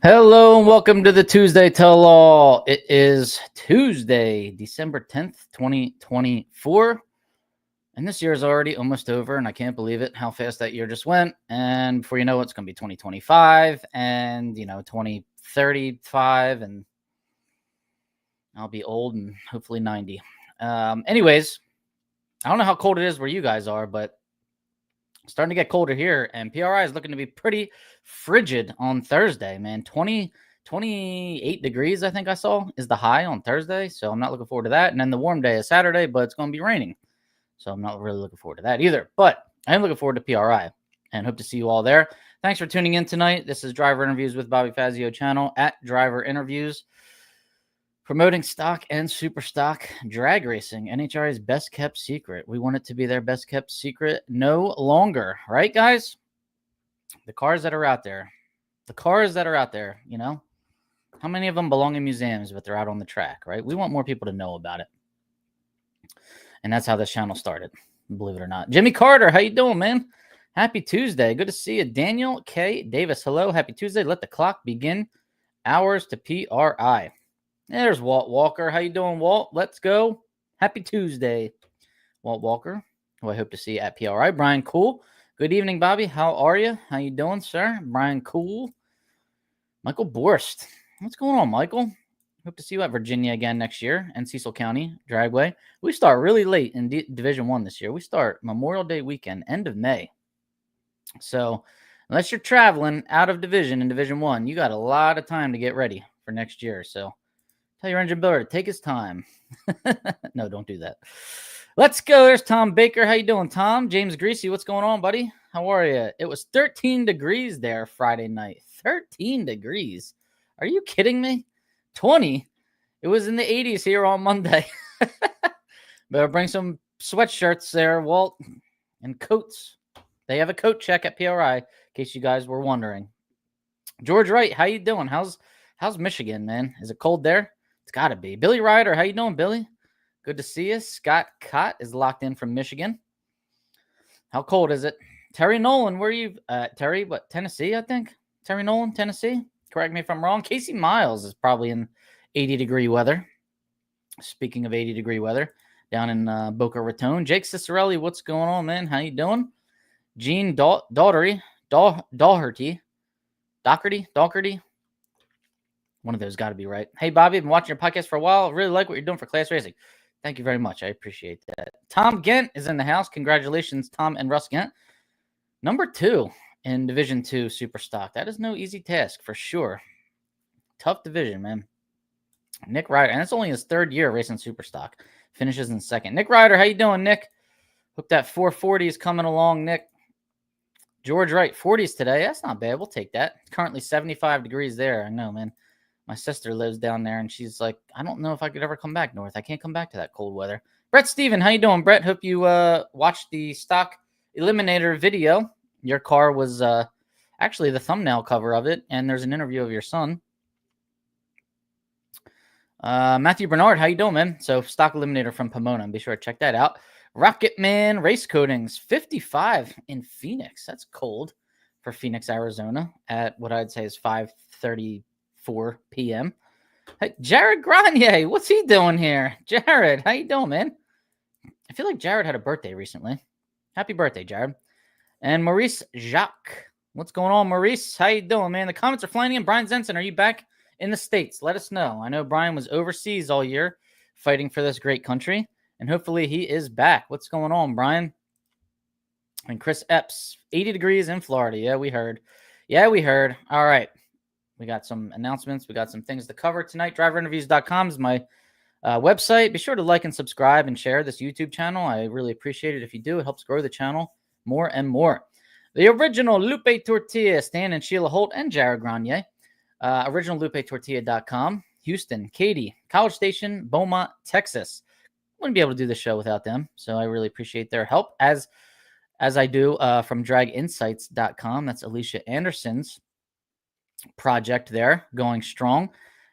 Hello and welcome to the Tuesday Tell All. It is Tuesday, December 10th, 2024. And this year is already almost over, and I can't believe it, how fast that year just went. And before you know it, it's going to be 2025 and, 2035, and I'll be old and hopefully 90. Anyways, I don't know how cold it is where you guys are, but it's starting to get colder here, and PRI is looking to be pretty frigid on Thursday, man. 28 degrees, I think I saw, is the high on Thursday, so I'm not looking forward to that. And then the warm day is Saturday, but it's going to be raining, so I'm not really looking forward to that either. But I am looking forward to PRI, and hope to see you all there. Thanks for tuning in tonight. This is Driver Interviews with Bobby Fazio channel at Driver Interviews, promoting stock and super stock drag racing, NHRA's best kept secret. We want it to be their best kept secret no longer, right, guys? The cars that are out there, how many of them belong in museums, but they're out on the track, right? We want more people to know about it. And that's how this channel started, believe it or not. Jimmy Carter, how you doing, man? Happy Tuesday. Good to see you. Daniel K. Davis, hello. Happy Tuesday. Let the clock begin. Hours to PRI. There's Walt Walker. How you doing, Walt? Let's go. Happy Tuesday, Walt Walker, who I hope to see at PRI. Brian Cool. Good evening, Bobby. How are you? How you doing, sir? Brian Cool. Michael Borst. What's going on, Michael? Hope to see you at Virginia again next year and Cecil County Dragway. We start really late in Division 1 this year. We start Memorial Day weekend, end of May. So unless you're traveling out of division in Division 1, you got a lot of time to get ready for next year. So tell your engine builder to take his time. No, don't do that. Let's go. There's Tom Baker. How you doing, Tom? James Greasy, what's going on, buddy? How are you? It was 13 degrees there Friday night. 13 degrees. Are you kidding me? 20. It was in the 80s here on Monday. Better bring some sweatshirts there, Walt, and coats. They have a coat check at PRI, in case you guys were wondering. George Wright, how you doing? How's Michigan, man? Is it cold there? It's got to be. Billy Ryder, how you doing, Billy? Good to see you. Scott Cott is locked in from Michigan. How cold is it? Terry Nolan, where are you? Terry, what, Tennessee, I think? Terry Nolan, Tennessee? Correct me if I'm wrong. Casey Miles is probably in 80-degree weather. Speaking of 80-degree weather, down in Boca Raton. Jake Cicerelli, what's going on, man? How you doing? Gene Daugherty. Doherty. One of those got to be right. Hey, Bobby, I've been watching your podcast for a while. Really like what you're doing for class racing. Thank you very much. I appreciate that. Tom Gent is in the house. Congratulations, Tom and Russ Gent. Number 2 in Division 2 Super Stock. That is no easy task for sure. Tough division, man. Nick Ryder, and it's only his 3rd year racing Super Stock. Finishes in 2nd. Nick Ryder, how you doing, Nick? Hope that 440 is coming along, Nick. George Wright, 40s today. That's not bad. We'll take that. It's currently 75 degrees there. I know, man. My sister lives down there, and she's like, I don't know if I could ever come back north. I can't come back to that cold weather. Brett Steven, how you doing, Brett? Hope you watched the stock Eliminator video. Your car was actually the thumbnail cover of it, and there's an interview of your son. Matthew Bernard, how you doing, man? So stock Eliminator from Pomona. Be sure to check that out. Rocketman Race Coatings, 55 in Phoenix. That's cold for Phoenix, Arizona at what I'd say is 5:34 p.m. Hey, Jared Grenier, what's he doing here? Jared, how you doing, man? I feel like Jared had a birthday recently. Happy birthday, Jared. And Maurice Jacques, what's going on, Maurice? How you doing, man? The comments are flying in. Brian Zenson, are you back in the States? Let us know. I know Brian was overseas all year fighting for this great country, and hopefully he is back. What's going on, Brian? And Chris Epps, 80 degrees in Florida. Yeah, we heard. All right. We got some announcements. We got some things to cover tonight. DriverInterviews.com is my website. Be sure to like and subscribe and share this YouTube channel. I really appreciate it if you do. It helps grow the channel more and more. The original Lupe Tortilla, Stan and Sheila Holt and Jared Grenier. OriginalLupeTortilla.com. Houston, Katy, College Station, Beaumont, Texas. Wouldn't be able to do the show without them, so I really appreciate their help, as I do from DragInsights.com. That's Alicia Anderson's project there, going strong.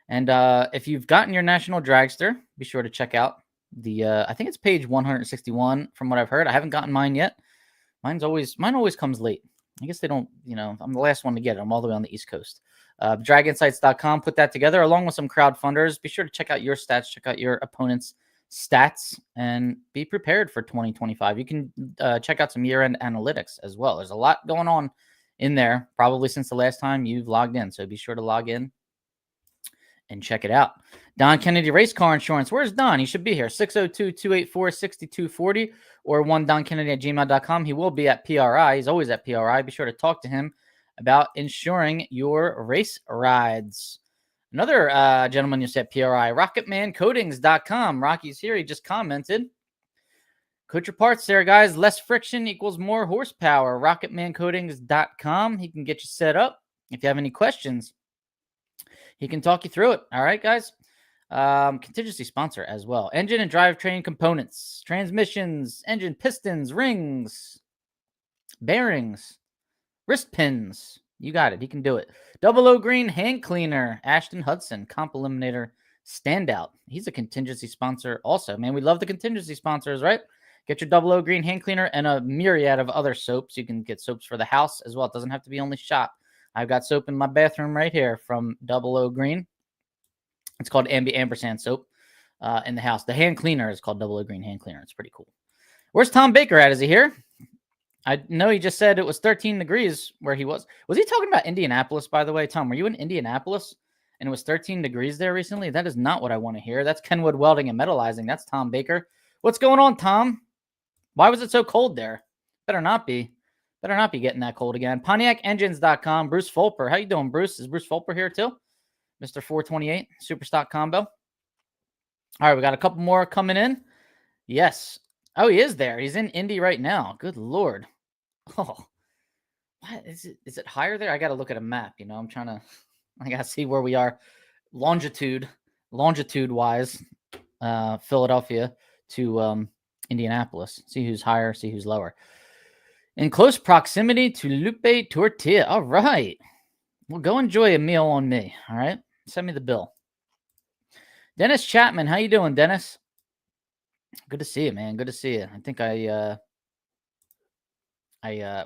And if you've gotten your National Dragster, be sure to check out the I think it's page 161 from what I've heard. I haven't gotten mine yet. Mine always comes late. I guess they don't, I'm the last one to get it. I'm all the way on the East Coast. Dragonsites.com put that together along with some crowdfunders. Be sure to check out your stats, check out your opponent's stats, and be prepared for 2025. You can check out some year-end analytics as well. There's a lot going on in there, probably since the last time you've logged in. So be sure to log in and check it out. Don Kennedy Race Car Insurance. Where's Don? He should be here. 602-284-6240 or 1donkennedy@gmail.com. He will be at PRI. He's always at PRI. Be sure to talk to him about insuring your race rides. Another gentleman you said PRI, rocketmancoatings.com. Rocky's here. He just commented. Coat your parts there, guys. Less friction equals more horsepower. rocketmancoatings.com. He can get you set up. If you have any questions, he can talk you through it. All right, guys. Contingency sponsor as well. Engine and drivetrain components, transmissions, engine pistons, rings, bearings, wrist pins. You got it. He can do it. 00 Green hand cleaner. Ashton Hudson, comp eliminator standout. He's a contingency sponsor also. Man, we love the contingency sponsors, right? Get your 00 Green hand cleaner and a myriad of other soaps. You can get soaps for the house as well. It doesn't have to be only shop. I've got soap in my bathroom right here from 00 Green. It's called Ampersand soap in the house. The hand cleaner is called 00 Green hand cleaner. It's pretty cool. Where's Tom Baker at? Is he here? I know he just said it was 13 degrees where he was. Was he talking about Indianapolis, by the way? Tom, were you in Indianapolis and it was 13 degrees there recently? That is not what I want to hear. That's Kenwood Welding and Metallizing. That's Tom Baker. What's going on, Tom? Why was it so cold there? Better not be. Better not be getting that cold again. PontiacEngines.com. Bruce Fulper. How you doing, Bruce? Is Bruce Fulper here too? Mr. 428. Super stock combo. All right, we got a couple more coming in. Yes. Oh, he is there. He's in Indy right now. Good Lord. Oh, what is it? Is it higher there? I got to look at a map. You know, I got to see where we are longitude-wise, Philadelphia to Indianapolis. See who's higher, see who's lower. In close proximity to Lupe Tortilla. All right. Well, go enjoy a meal on me. All right. Send me the bill. Dennis Chapman. How you doing, Dennis? Good to see you, man. Good to see you. I think I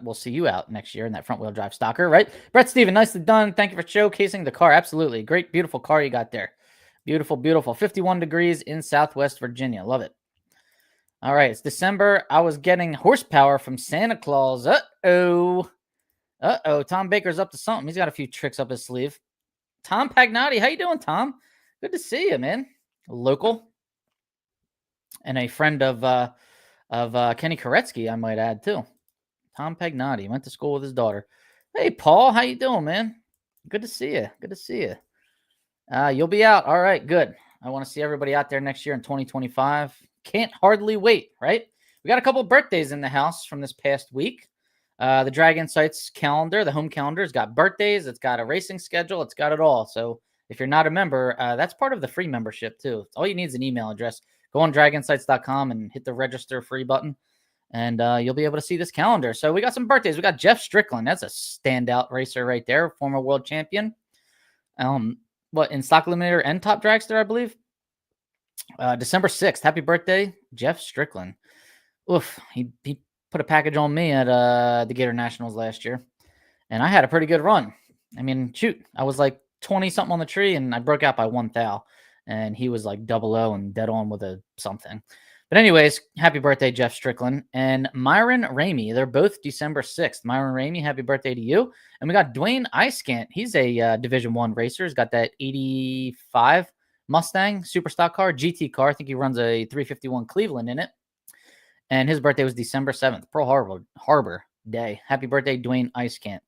will see you out next year in that front wheel drive stalker, right? Brett Steven, nicely done. Thank you for showcasing the car. Absolutely. Great, beautiful car you got there. Beautiful, beautiful. 51 degrees in Southwest Virginia. Love it. All right, it's December. I was getting horsepower from Santa Claus. Uh-oh. Tom Baker's up to something. He's got a few tricks up his sleeve. Tom Pagnotti. How you doing, Tom? Good to see you, man. Local. And a friend of Kenny Koretsky, I might add, too. Tom Pagnotti. Went to school with his daughter. Hey, Paul. How you doing, man? Good to see you. Good to see you. You'll be out. All right, good. I want to see everybody out there next year in 2025. Can't hardly wait, right? We got a couple of birthdays in the house from this past week. The Dragon Sites calendar, the home calendar, has got birthdays. It's got a racing schedule. It's got it all. So if you're not a member, that's part of the free membership too. All you need is an email address. Go on dragonsites.com and hit the register free button, and you'll be able to see this calendar. So we got some birthdays. We got Jeff Strickland. That's a standout racer right there, former world champion. In Stock Eliminator and Top Dragster, I believe. December 6th. Happy birthday, Jeff Strickland. Oof, he put a package on me at the Gator Nationals last year, and I had a pretty good run. I mean, shoot, I was like 20-something on the tree, and I broke out by 1 thou, and he was like 00 and dead on with a something. But anyways, happy birthday, Jeff Strickland. And Myron Ramey, they're both December 6th. Myron Ramey, happy birthday to you. And we got Dwayne Iscant. He's a Division I racer. He's got that 85 Mustang super stock car, GT car. I think he runs a 351 Cleveland in it. And his birthday was December 7th, Pearl Harbor Day. Happy birthday, Dwayne Iscant.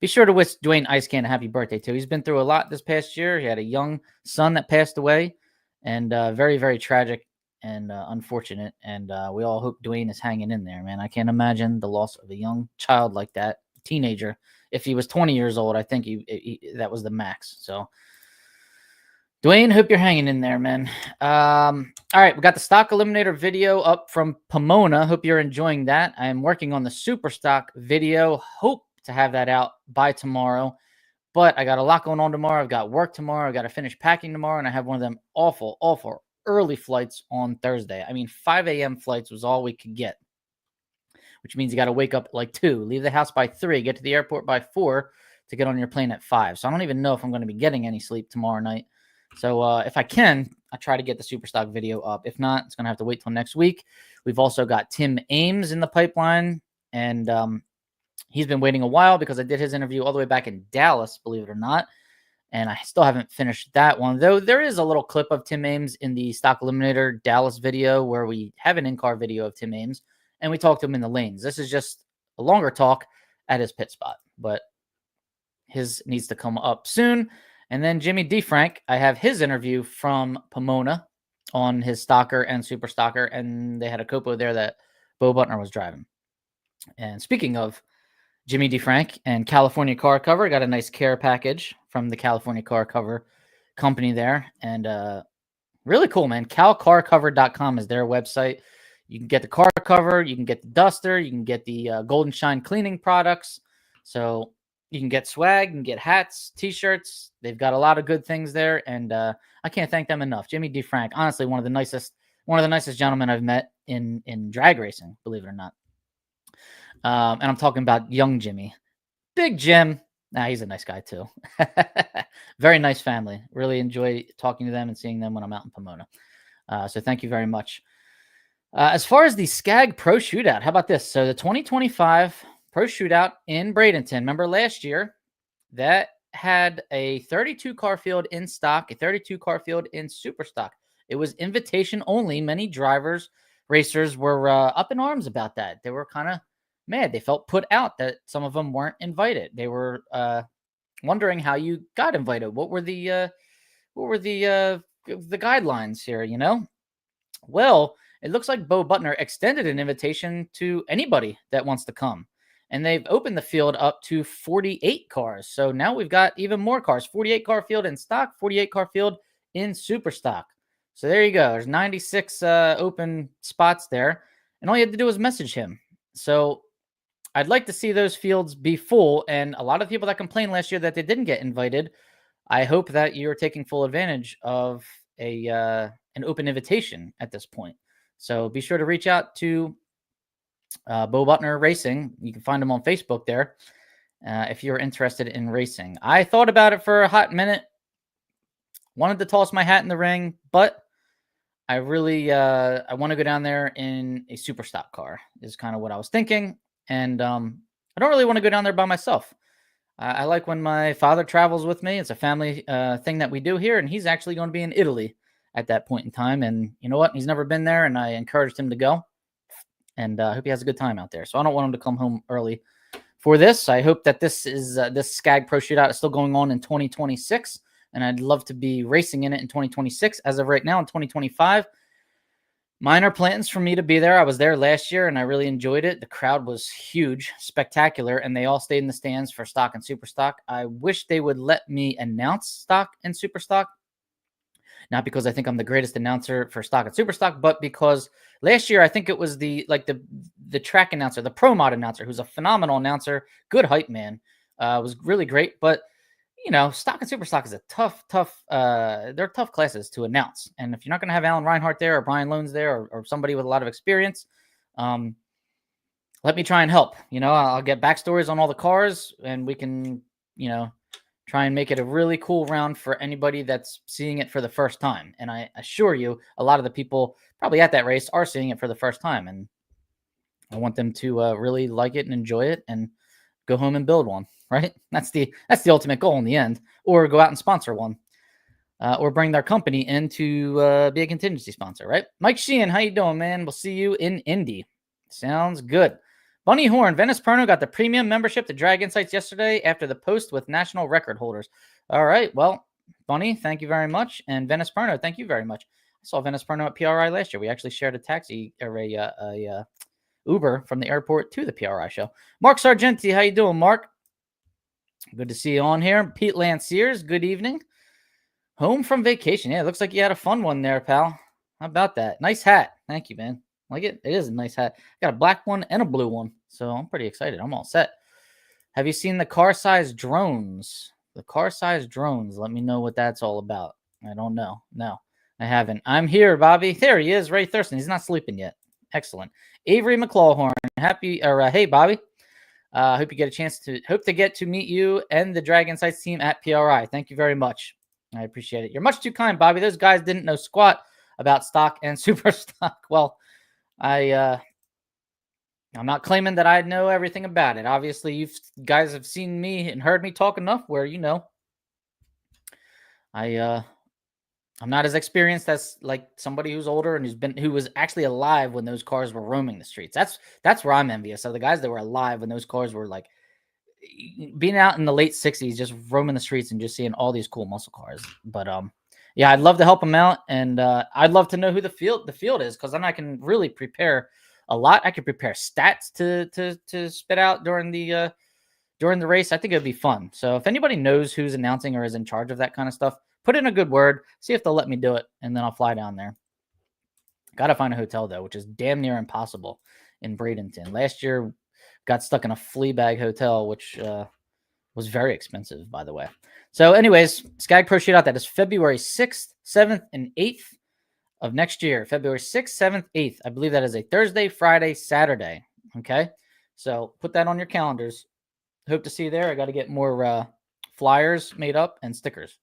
Be sure to wish Dwayne Iscant a happy birthday, too. He's been through a lot this past year. He had a young son that passed away, and very, very tragic and unfortunate. And we all hope Dwayne is hanging in there, man. I can't imagine the loss of a young child like that, teenager. If he was 20 years old, I think that was the max. So, Dwayne, hope you're hanging in there, man. All right, we got the Stock Eliminator video up from Pomona. Hope you're enjoying that. I am working on the Super Stock video. Hope to have that out by tomorrow. But I got a lot going on tomorrow. I've got work tomorrow. I've got to finish packing tomorrow. And I have one of them awful, awful early flights on Thursday. I mean, 5 a.m. flights was all we could get, which means you got to wake up at like 2, leave the house by 3, get to the airport by 4 to get on your plane at 5. So I don't even know if I'm going to be getting any sleep tomorrow night. So if I can, I'll try to get the super stock video up. If not, it's going to have to wait till next week. We've also got Tim Ames in the pipeline, and he's been waiting a while because I did his interview all the way back in Dallas, believe it or not. And I still haven't finished that one, though there is a little clip of Tim Ames in the Stock Eliminator Dallas video where we have an in-car video of Tim Ames, and we talk to him in the lanes. This is just a longer talk at his pit spot, but his needs to come up soon. And then Jimmy DeFrank, I have his interview from Pomona on his Stocker and Super Stocker, and they had a Copo there that Bo Butner was driving. And speaking of Jimmy DeFrank and California Car Cover, got a nice care package from the California Car Cover company there. And really cool, man. CalCarCover.com is their website. You can get the car cover, you can get the duster, you can get the Golden Shine cleaning products. So you can get swag, you can get hats, T-shirts. They've got a lot of good things there, and I can't thank them enough. Jimmy DeFrank, honestly, one of the nicest gentlemen I've met in drag racing, believe it or not. And I'm talking about young Jimmy. Big Jim. Nah, he's a nice guy too. Very nice family. Really enjoy talking to them and seeing them when I'm out in Pomona. So thank you very much. As far as the Scag Pro Shootout, how about this? So the 2025 Pro Shootout in Bradenton. Remember last year that had a 32 car field in stock, a 32 car field in super stock. It was invitation only. Many drivers, racers were up in arms about that. They were kind of mad. They felt put out that some of them weren't invited. They were wondering how you got invited. What were the guidelines here? You know, well, it looks like Bo Butner extended an invitation to anybody that wants to come, and they've opened the field up to 48 cars. So now we've got even more cars. 48 car field in stock, 48 car field in super stock. So there you go. There's 96 open spots there, and all you had to do was message him. So I'd like to see those fields be full, and a lot of people that complained last year that they didn't get invited, I hope that you're taking full advantage of an open invitation at this point. So be sure to reach out to Bo Butner Racing. You can find him on Facebook there if you're interested in racing. I thought about it for a hot minute, wanted to toss my hat in the ring, but I really I want to go down there in a super stock car is kind of what I was thinking. And I don't really want to go down there by myself. I like when my father travels with me. It's a family thing that we do here, and he's actually going to be in Italy at that point in time. And you know what? He's never been there, and I encouraged him to go. And I hope he has a good time out there. So I don't want him to come home early for this. I hope that this Scag Pro Shootout is still going on in 2026, and I'd love to be racing in it in 2026. As of right now, in 2025, minor plans for me to be there. I was there last year, and I really enjoyed it. The crowd was huge, spectacular, and they all stayed in the stands for stock and super stock. I wish they would let me announce stock and super stock. Not because I think I'm the greatest announcer for stock and super stock, but because last year I think it was the track announcer, the pro mod announcer, who's a phenomenal announcer, good hype man, was really great. But you know, stock and super stock is a tough, they're tough classes to announce. And if you're not going to have Alan Reinhart there or Brian Loans there or somebody with a lot of experience, let me try and help. You know, I'll get backstories on all the cars, and we can, you know, try and make it a really cool round for anybody that's seeing it for the first time. And I assure you, a lot of the people probably at that race are seeing it for the first time. And I want them to really like it and enjoy it and go home and build one, right? That's the ultimate goal in the end. Or go out and sponsor one. Or bring their company in to be a contingency sponsor, right? Mike Sheehan, how you doing, man? We'll see you in Indy. Sounds good. Bunny Horn, Venice Perno got the premium membership to Drag Insights yesterday after the post with national record holders. All right, well, Bunny, thank you very much. And Venice Perno, thank you very much. I saw Venice Perno at PRI last year. We actually shared a taxi or a Uber from the airport to the PRI show. Mark Sargenti, how you doing, Mark? Good to see you on here. Pete Lanciers, good evening. Home from vacation. Yeah, it looks like you had a fun one there, pal. How about that? Nice hat. Thank you, man. Like it. It is a nice hat. Got a black one and a blue one. So I'm pretty excited. I'm all set. Have you seen the car size drones? The car size drones. Let me know what that's all about. I don't know. No, I haven't. I'm here, Bobby. There he is, Ray Thurston. He's not sleeping yet. Excellent. Avery McClawhorn. Hey, Bobby. Hope to get to meet you and the Drag Insights team at PRI. Thank you very much. I appreciate it. You're much too kind, Bobby. Those guys didn't know squat about stock and super stock. Well, I'm not claiming that I know everything about it. Obviously, you guys have seen me and heard me talk enough where I'm not as experienced as like somebody who's older and who was actually alive when those cars were roaming the streets. That's where I'm envious of the guys that were alive when those cars were like being out in the late 60s, just roaming the streets and just seeing all these cool muscle cars. But yeah, I'd love to help them out, and I'd love to know who the field is, because then I can really prepare a lot. I could prepare stats to spit out during the race. I think it'd be fun. So if anybody knows who's announcing or is in charge of that kind of stuff, put in a good word, see if they'll let me do it, and then I'll fly down there. Got to find a hotel, though, which is damn near impossible in Bradenton. Last year, got stuck in a flea bag hotel, which was very expensive, by the way. So anyways, Scag Pro Shootout, that is February 6th, 7th, and 8th of next year. February 6th, 7th, 8th. I believe that is a Thursday, Friday, Saturday. Okay? So put that on your calendars. Hope to see you there. I got to get more flyers made up and stickers.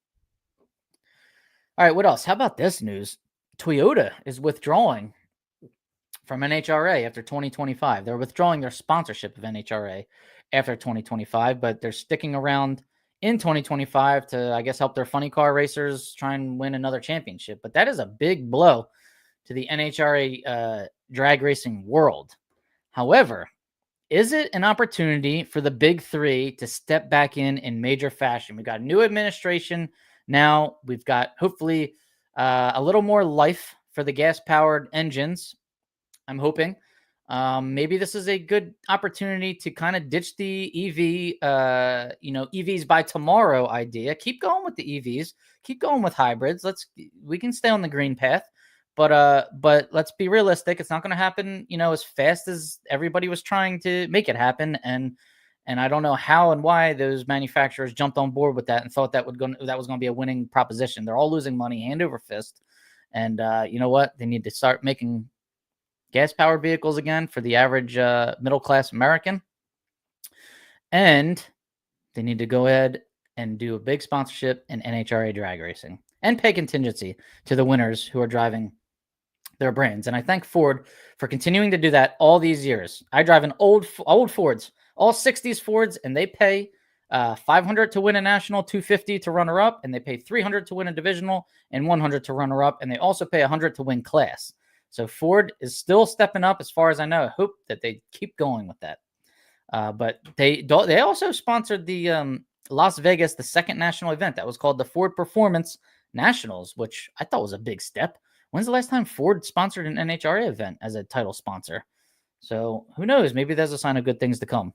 All right, what else? How about this news? Toyota is withdrawing from NHRA after 2025. They're withdrawing their sponsorship of NHRA after 2025, but they're sticking around in 2025 to, I guess, help their funny car racers try and win another championship. But that is a big blow to the NHRA drag racing world. However, is it an opportunity for the big three to step back in major fashion? We've got a new administration now. We've got hopefully a little more life for the gas-powered engines. I'm hoping. Maybe this is a good opportunity to kind of ditch the EV, EVs by tomorrow idea. Keep going with the EVs. Keep going with hybrids. We can stay on the green path, but let's be realistic. It's not going to happen, as fast as everybody was trying to make it happen. And I don't know how and why those manufacturers jumped on board with that and thought that was going to be a winning proposition. They're all losing money hand over fist. And you know what? They need to start making gas-powered vehicles again for the average middle-class American. And they need to go ahead and do a big sponsorship in NHRA drag racing and pay contingency to the winners who are driving their brands. And I thank Ford for continuing to do that all these years. I drive an old Fords, all 60s Fords, and they pay $500 to win a national, $250 to runner-up, and they pay $300 to win a divisional and $100 to runner-up, and they also pay $100 to win class. So Ford is still stepping up as far as I know. I hope that they keep going with that. But they also sponsored the Las Vegas, the second national event that was called the Ford Performance Nationals, which I thought was a big step. When's the last time Ford sponsored an NHRA event as a title sponsor? So who knows? Maybe there's a sign of good things to come.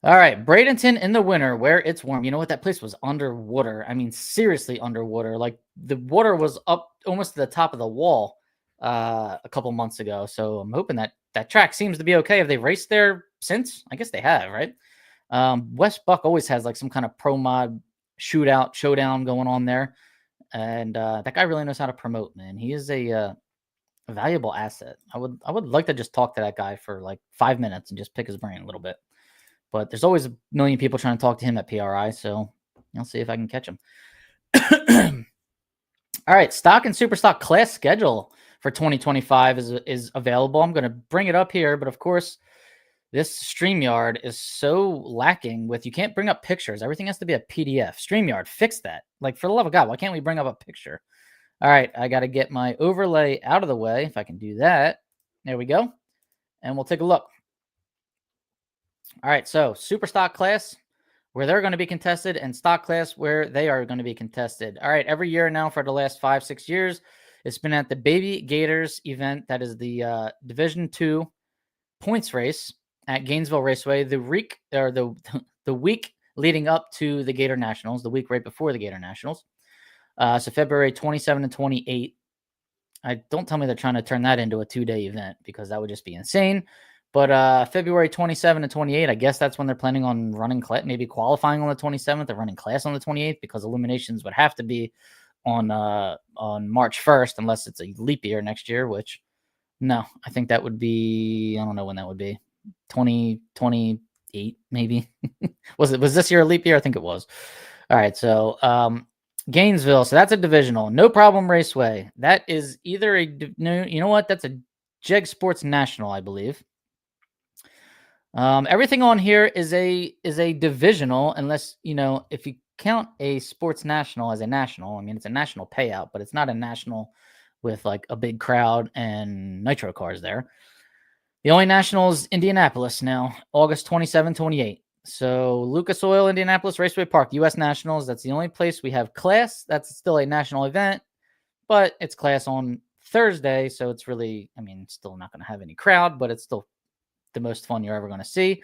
All right, Bradenton in the winter where it's warm. You know what? That place was underwater. I mean, seriously underwater. Like the water was up almost to the top of the wall a couple months ago. So I'm hoping that track seems to be okay. Have they raced there since? I guess they have, right? West Buck always has like some kind of pro mod showdown going on there. And that guy really knows how to promote, man. He is a valuable asset. I would like to just talk to that guy for like 5 minutes and just pick his brain a little bit. But there's always a million people trying to talk to him at PRI, so I'll see if I can catch him. All right, stock and super stock class schedule for 2025 is available. I'm going to bring it up here, but of course, this StreamYard is so lacking with you can't bring up pictures. Everything has to be a PDF. StreamYard, fix that. Like, for the love of God, why can't we bring up a picture? All right, I got to get my overlay out of the way. If I can do that. There we go. And we'll take a look. All right, so super stock class where they're going to be contested and stock class where they are going to be contested. All right, every year now for the last 5-6 years, it's been at the Baby Gators event. That is the Division II points race at Gainesville Raceway. The week leading up to the Gator Nationals, the week right before the Gator Nationals. So February 27 and 28. Don't tell me they're trying to turn that into a 2-day event because that would just be insane. But February 27 and 28, I guess that's when they're planning on running maybe qualifying on the 27th or running class on the 28th, because eliminations would have to be on March 1st unless it's a leap year next year, which no, I think that would be, I don't know when that would be. 2028, maybe. Was this year a leap year? I think it was. All right, so Gainesville. So that's a divisional. No Problem Raceway. That is either no, you know what? That's a Jeg Sports National, I believe. Everything on here is a divisional, unless, you know, if you count a Sports National as a national. I mean, it's a national payout, but it's not a national with like a big crowd and nitro cars there. The only national is Indianapolis now, August 27, 28. So Lucas Oil, Indianapolis Raceway Park, U.S. Nationals. That's the only place we have class. That's still a national event, but it's class on Thursday. So it's really, I mean, still not going to have any crowd, but it's still the most fun you're ever going to see.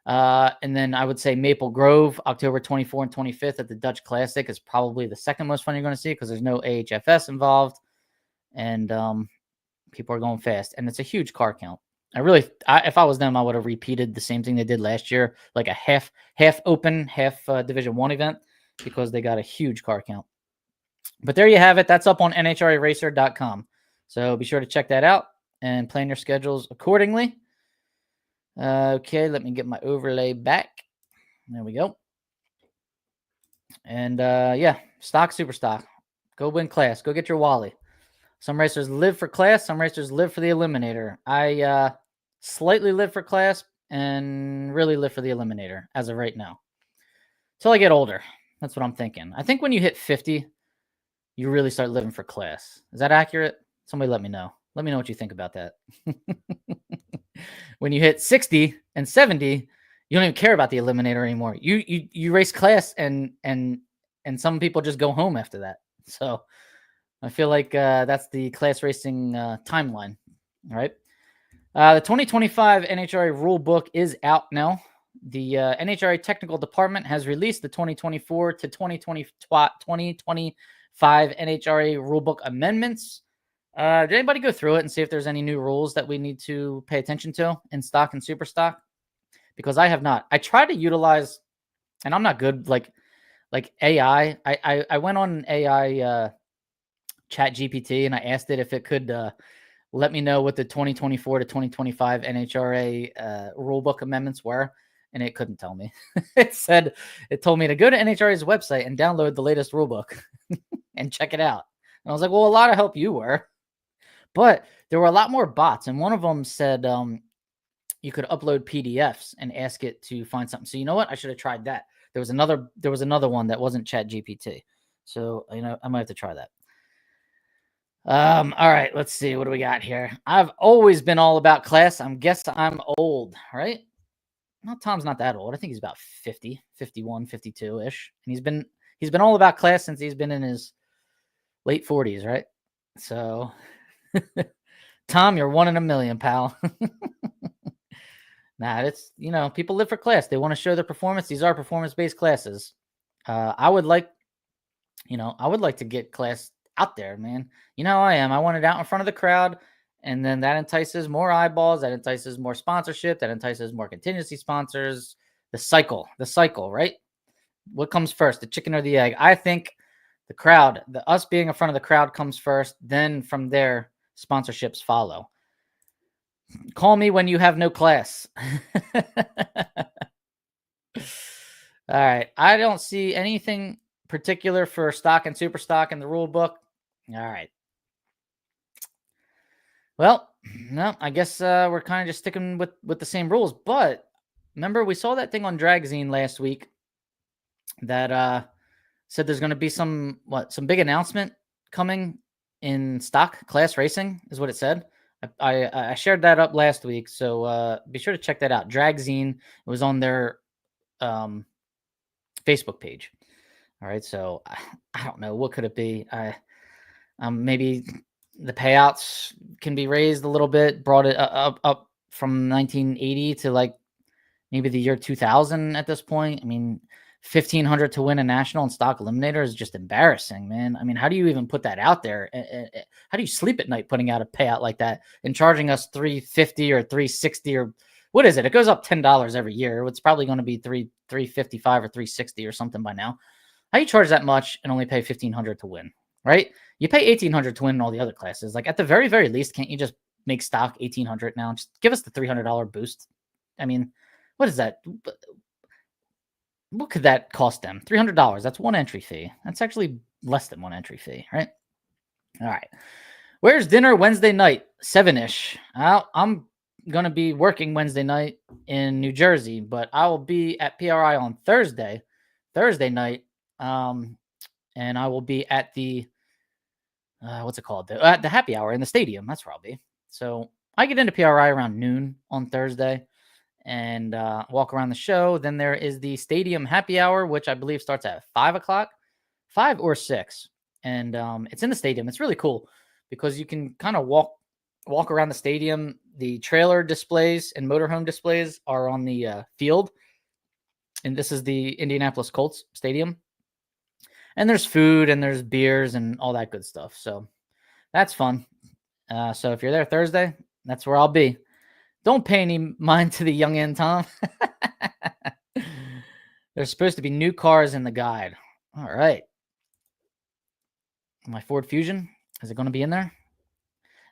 And then I would say Maple Grove, October 24 and 25th at the Dutch Classic is probably the second most fun you're going to see because there's no AHFS involved. And people are going fast. And it's a huge car count. If I was them, I would have repeated the same thing they did last year, like a half open, half Division 1 event, because they got a huge car count. But there you have it. That's up on NHRAracer.com. So be sure to check that out and plan your schedules accordingly. Okay, let me get my overlay back. There we go. And yeah, stock, super stock. Go win class. Go get your Wally. Some racers live for class. Some racers live for the Eliminator. I slightly live for class and really live for the Eliminator as of right now. Till I get older. That's what I'm thinking. I think when you hit 50, you really start living for class. Is that accurate? Somebody let me know. Let me know what you think about that. When you hit 60 and 70, you don't even care about the Eliminator anymore. You race class and some people just go home after that. So I feel like that's the class racing timeline. All right. The 2025 NHRA rule book is out now. The NHRA technical department has released the 2024 to 2025 NHRA rulebook amendments. Did anybody go through it and see if there's any new rules that we need to pay attention to in stock and super stock? Because I have not. I try to utilize, and I'm not good like AI. I went on AI Chat GPT and I asked it if it could let me know what the 2024 to 2025 NHRA rulebook amendments were, and it couldn't tell me. It told me to go to NHRA's website and download the latest rulebook and check it out. And I was like, well, a lot of help you were. But there were a lot more bots, and one of them said you could upload PDFs and ask it to find something. So you know what? I should have tried that. There was another one that wasn't Chat GPT. So, you know, I might have to try that. All right, let's see. What do we got here? I've always been all about class. I guess I'm old, right? No, Tom's not that old. I think he's about 50, 51, 52-ish. And he's been all about class since he's been in his late 40s, right? So, Tom, you're 1 in a million, pal. Nah, it's, you know, people live for class. They want to show their performance. These are performance-based classes. I would like to get class out there, man. You know how I am. I want it out in front of the crowd, and then that entices more eyeballs. That entices more sponsorship. That entices more contingency sponsors. The cycle, right? What comes first, the chicken or the egg? I think the crowd, us being in front of the crowd comes first. Then from there, sponsorships follow. Call me when you have no class. All right. I don't see anything particular for stock and super stock in the rule book. All right. Well, no, I guess we're kind of just sticking with the same rules. But remember, we saw that thing on Dragzine last week that said there's going to be some big announcement coming in stock class racing, is what it said. I shared that up last week, so be sure to check that out. Dragzine, it was on their Facebook page. All right, so I don't know, what could it be? Maybe the payouts can be raised a little bit, brought it up from 1980 to like maybe the year 2000 at this point. I mean, $1,500 to win a national in stock Eliminator is just embarrassing, man. I mean, how do you even put that out there? How do you sleep at night putting out a payout like that and charging us $350 or $360 or what is it? It goes up $10 every year. It's probably going to be $355 or $360 or something by now. How do you charge that much and only pay $1,500 to win, right? You pay $1,800 to win in all the other classes. Like at the very, very least, can't you just make stock $1,800 now? Just give us the $300 boost. I mean, what is that? What could that cost them? $300. That's one entry fee. That's actually less than one entry fee, right? All right. Where's dinner Wednesday night? 7-ish. I'm going to be working Wednesday night in New Jersey, but I will be at PRI on Thursday night. And I will be at the, what's it called? The happy hour in the stadium. That's where I'll be. So I get into PRI around noon on Thursday and walk around the show. Then there is the stadium happy hour, which I believe starts at 5 o'clock, 5 or 6. And it's in the stadium. It's really cool because you can kind of walk around the stadium. The trailer displays and motorhome displays are on the field. And this is the Indianapolis Colts stadium. And there's food and there's beers and all that good stuff. So that's fun. So if you're there Thursday, that's where I'll be. Don't pay any mind to the young and Tom. There's supposed to be new cars in the guide. All right. My Ford Fusion, is it going to be in there?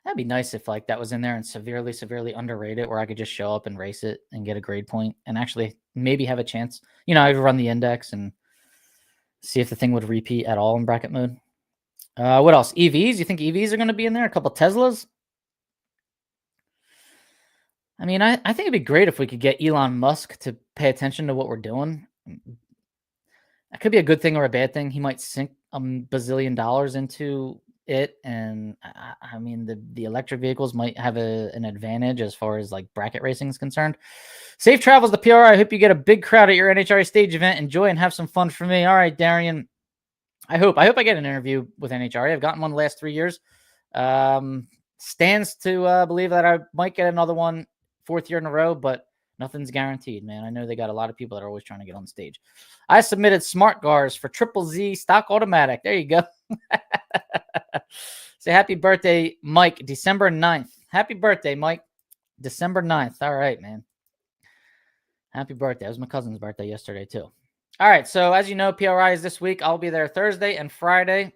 That'd be nice if like that was in there and severely underrated, where I could just show up and race it and get a grade point and actually maybe have a chance. You know, I'd run the index and see if the thing would repeat at all in bracket mode. What else? EVs? You think EVs are going to be in there? A couple Teslas? I mean, I think it'd be great if we could get Elon Musk to pay attention to what we're doing. That could be a good thing or a bad thing. He might sink $1 bazillion into it. And I mean, the electric vehicles might have an advantage as far as like bracket racing is concerned. Safe travels to PRI. I hope you get a big crowd at your NHRA stage event. Enjoy and have some fun for me. All right, Darian. I hope I get an interview with NHRA. I've gotten one the last 3 years. Stands to believe that I might get another one 4th year in a row, but nothing's guaranteed, man. I know they got a lot of people that are always trying to get on stage. I submitted smart guards for Triple Z stock automatic. There you go. Say happy birthday, Mike, December 9th. Happy birthday, Mike. December 9th. All right, man. Happy birthday. It was my cousin's birthday yesterday, too. All right, so as you know, PRI is this week. I'll be there Thursday and Friday,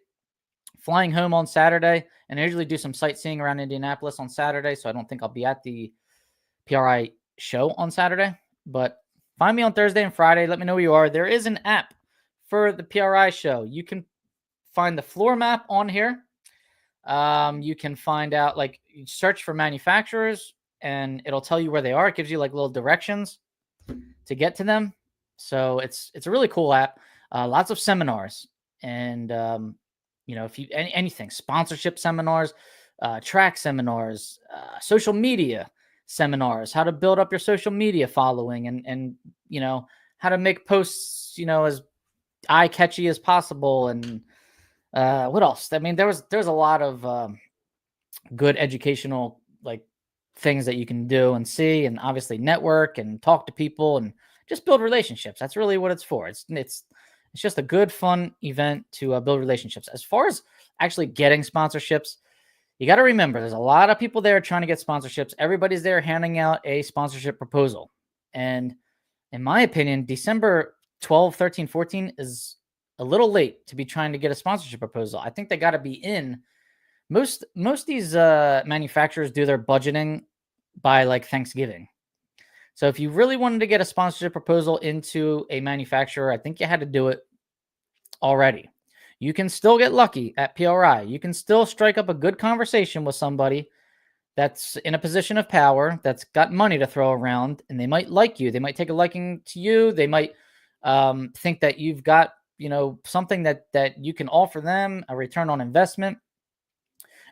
flying home on Saturday, and I usually do some sightseeing around Indianapolis on Saturday, so I don't think I'll be at the PRI show on Saturday. But find me on Thursday and Friday. Let me know where you are. There is an app for the PRI show. You can find the floor map on here. You can find out, like, you search for manufacturers, and it'll tell you where they are. It gives you, like, little directions to get to them. So it's a really cool app. Lots of seminars, and you know, if you anything, sponsorship seminars, track seminars, social media seminars, how to build up your social media following, and you know, how to make posts, you know, as eye catchy as possible, and what else? I mean, there's a lot of good educational like things that you can do and see, and obviously network and talk to people and just build relationships. That's really what it's for. It's just a good, fun event to build relationships. As far as actually getting sponsorships, you got to remember there's a lot of people there trying to get sponsorships. Everybody's there handing out a sponsorship proposal. And in my opinion, December 12, 13, 14 is a little late to be trying to get a sponsorship proposal. I think they got to be in. Most these manufacturers do their budgeting by like Thanksgiving. So if you really wanted to get a sponsorship proposal into a manufacturer, I think you had to do it already. You can still get lucky at PRI. You can still strike up a good conversation with somebody that's in a position of power, that's got money to throw around, and they might like you. They might take a liking to you. They might think that you've got, you know, something that you can offer them, a return on investment.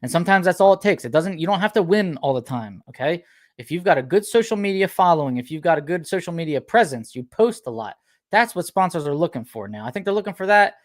And sometimes that's all it takes. You don't have to win all the time. Okay. If you've got a good social media following, if you've got a good social media presence, you post a lot. That's what sponsors are looking for now. I think they're looking for that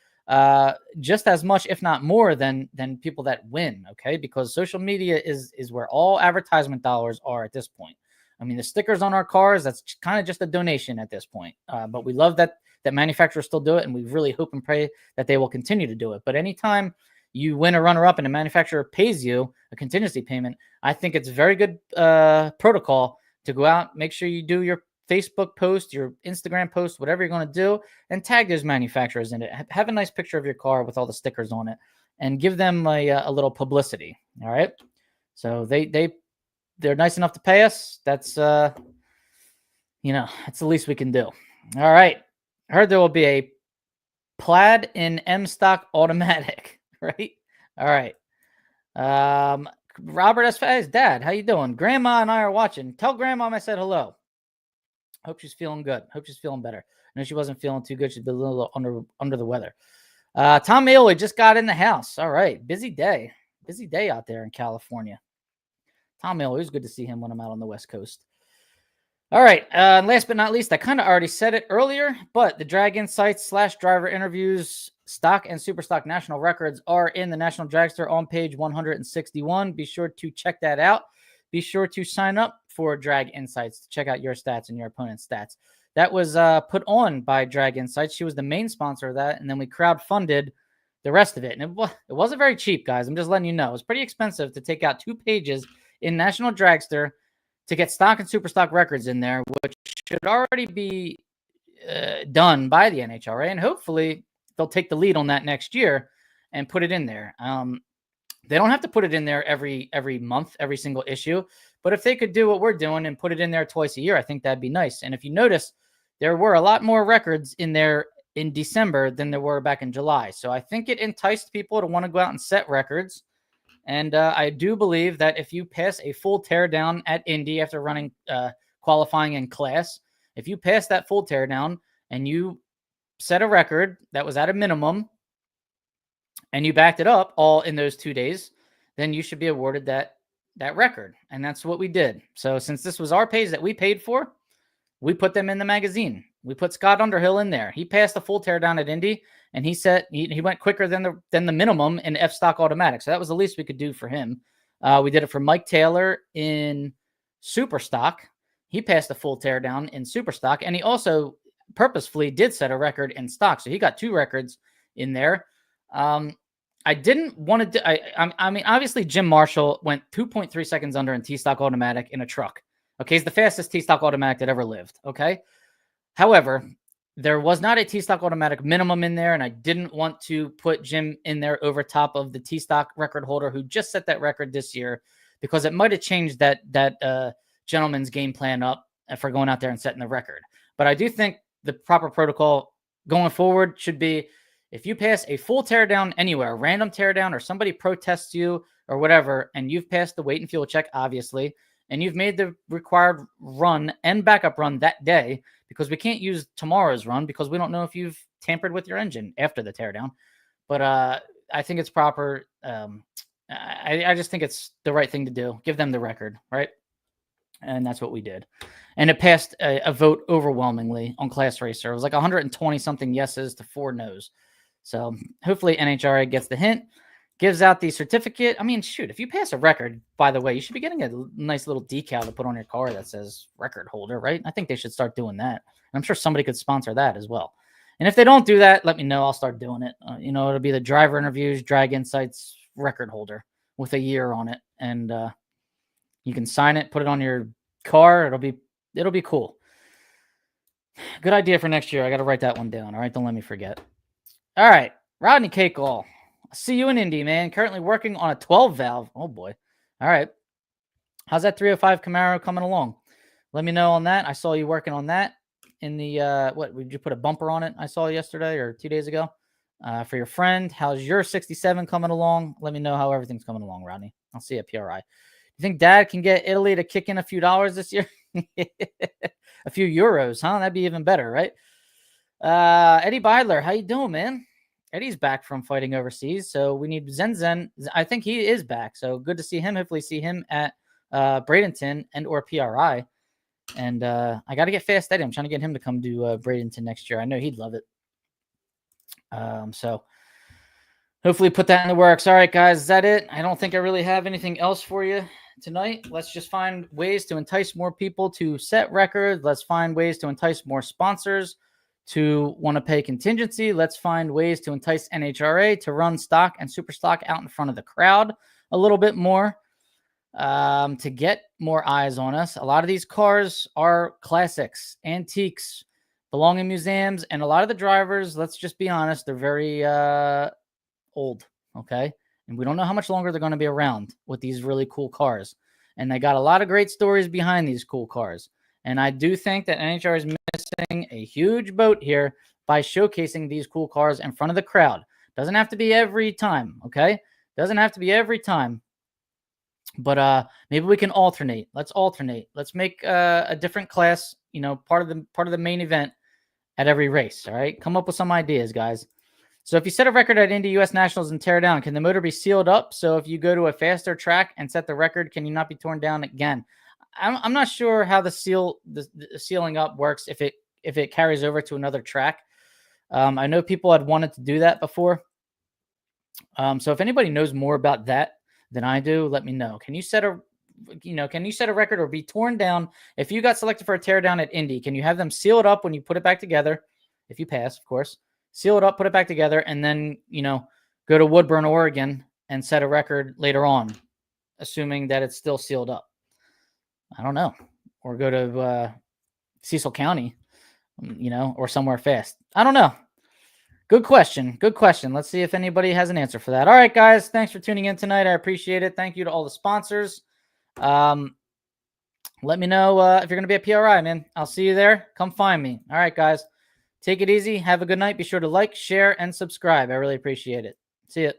just as much, if not more, than people that win. Okay, because social media is where all advertisement dollars are at this point. I mean, the stickers on our cars, that's kind of just a donation at this point. But we love that manufacturers still do it, and we really hope and pray that they will continue to do it. But anytime you win a runner-up and a manufacturer pays you a contingency payment, I think it's very good protocol to go out, make sure you do your Facebook post, your Instagram post, whatever you're going to do, and tag those manufacturers in it. Have a nice picture of your car with all the stickers on it, and give them a little publicity. All right. So they're nice enough to pay us. That's it's the least we can do. All right. I heard there will be a plaid in M stock automatic, right? All right. Robert S. Faz, Dad, how you doing? Grandma and I are watching. Tell Grandma I said hello. Hope she's feeling good. Hope she's feeling better. I know she wasn't feeling too good. She's been a little under the weather. Tom Ailey just got in the house. All right. Busy day. Busy day out there in California. Tom Ailey, it was good to see him when I'm out on the West Coast. All right. Last but not least, I kind of already said it earlier, but the Drag Insights / driver interviews, stock and super stock national records are in the National Dragster on page 161. Be sure to check that out. Be sure to sign up for Drag Insights to check out your stats and your opponent's stats. That was put on by Drag Insights. She was the main sponsor of that, and then we crowdfunded the rest of it. And it wasn't very cheap, guys. I'm just letting you know. It was pretty expensive to take out 2 pages in National Dragster to get stock and super stock records in there, which should already be done by the NHRA, and hopefully they'll take the lead on that next year and put it in there. They don't have to put it in there every month, every single issue, but if they could do what we're doing and put it in there twice a year, I think that'd be nice. And if you notice, there were a lot more records in there in December than there were back in July. So I think it enticed people to want to go out and set records. And I do believe that if you pass a full teardown at Indy after running qualifying in class, if you pass that full teardown and you set a record that was at a minimum and you backed it up all in those 2 days, then you should be awarded that record. And that's what we did. So since this was our page that we paid for, we put them in the magazine. We put Scott Underhill in there. He passed the full teardown at Indy, and he went quicker than the minimum in F stock automatic. So that was the least we could do for him. We did it for Mike Taylor in super stock. He passed the full teardown in super stock, and he also purposefully did set a record in stock. So he got 2 records in there. I didn't want to I mean, obviously Jim Marshall went 2.3 seconds under in T-stock automatic in a truck. Okay, he's the fastest T-stock automatic that ever lived. Okay. However, there was not a T-stock automatic minimum in there, and I didn't want to put Jim in there over top of the T-stock record holder who just set that record this year, because it might have changed that gentleman's game plan up for going out there and setting the record. But I do think the proper protocol going forward should be, if you pass a full teardown anywhere, random teardown, or somebody protests you or whatever, and you've passed the weight and fuel check, obviously, and you've made the required run and backup run that day, because we can't use tomorrow's run because we don't know if you've tampered with your engine after the teardown. But I think it's proper. I just think it's the right thing to do. Give them the record, right? And that's what we did. And it passed a vote overwhelmingly on Class Racer. It was like 120 something yeses to 4 no's. So hopefully NHRA gets the hint, gives out the certificate. I mean, shoot, if you pass a record, by the way, you should be getting a nice little decal to put on your car that says record holder, right? I think they should start doing that. And I'm sure somebody could sponsor that as well. And if they don't do that, let me know. I'll start doing it. It'll be the driver interviews, Drag Insights record holder with a year on it. And you can sign it, put it on your car. It'll be cool. Good idea for next year. I got to write that one down. All right. Don't let me forget. All right. Rodney Cakeall. See you in Indy, man. Currently working on a 12 valve. Oh boy. All right. How's that 305 Camaro coming along? Let me know on that. I saw you working on that in the, what, would you put a bumper on it? I saw yesterday or 2 days ago for your friend. How's your 67 coming along? Let me know how everything's coming along, Rodney. I'll see you at PRI. You think Dad can get Italy to kick in a few dollars this year? A few euros, huh? That'd be even better, right? Eddie Beidler, how you doing, man? Eddie's back from fighting overseas, so we need Zen. I think he is back, so good to see him. Hopefully see him at Bradenton and or PRI. And I got to get Fast Eddie. I'm trying to get him to come do Bradenton next year. I know he'd love it. So hopefully put that in the works. All right, guys, is that it? I don't think I really have anything else for you tonight. Let's just find ways to entice more people to set records. Let's find ways to entice more sponsors to want to pay contingency. Let's find ways to entice NHRA to run stock and super stock out in front of the crowd a little bit more, to get more eyes on us. A lot of these cars are classics, antiques, belong in museums, and a lot of the drivers, let's just be honest, they're very old, okay? And we don't know how much longer they're going to be around with these really cool cars. And they got a lot of great stories behind these cool cars. And I do think that NHRA is missing a huge boat here by showcasing these cool cars in front of the crowd. Doesn't have to be every time, okay? Doesn't have to be every time. But maybe we can alternate. Let's alternate. Let's make a different class, you know, part of the main event at every race. All right, come up with some ideas, guys. So if you set a record at Indy US Nationals and tear down, can the motor be sealed up? So if you go to a faster track and set the record, can you not be torn down again? I'm not sure how the sealing up works if it carries over to another track. I know people had wanted to do that before. So if anybody knows more about that than I do, let me know. Can you set a record or be torn down if you got selected for a teardown at Indy? Can you have them seal it up when you put it back together? If you pass, of course, seal it up, put it back together, and then, you know, go to Woodburn, Oregon and set a record later on, assuming that it's still sealed up. I don't know. Or go to Cecil County, you know, or somewhere fast. I don't know. Good question. Good question. Let's see if anybody has an answer for that. All right, guys. Thanks for tuning in tonight. I appreciate it. Thank you to all the sponsors. Let me know if you're going to be at PRI, man. I'll see you there. Come find me. All right, guys. Take it easy. Have a good night. Be sure to like, share, and subscribe. I really appreciate it. See ya.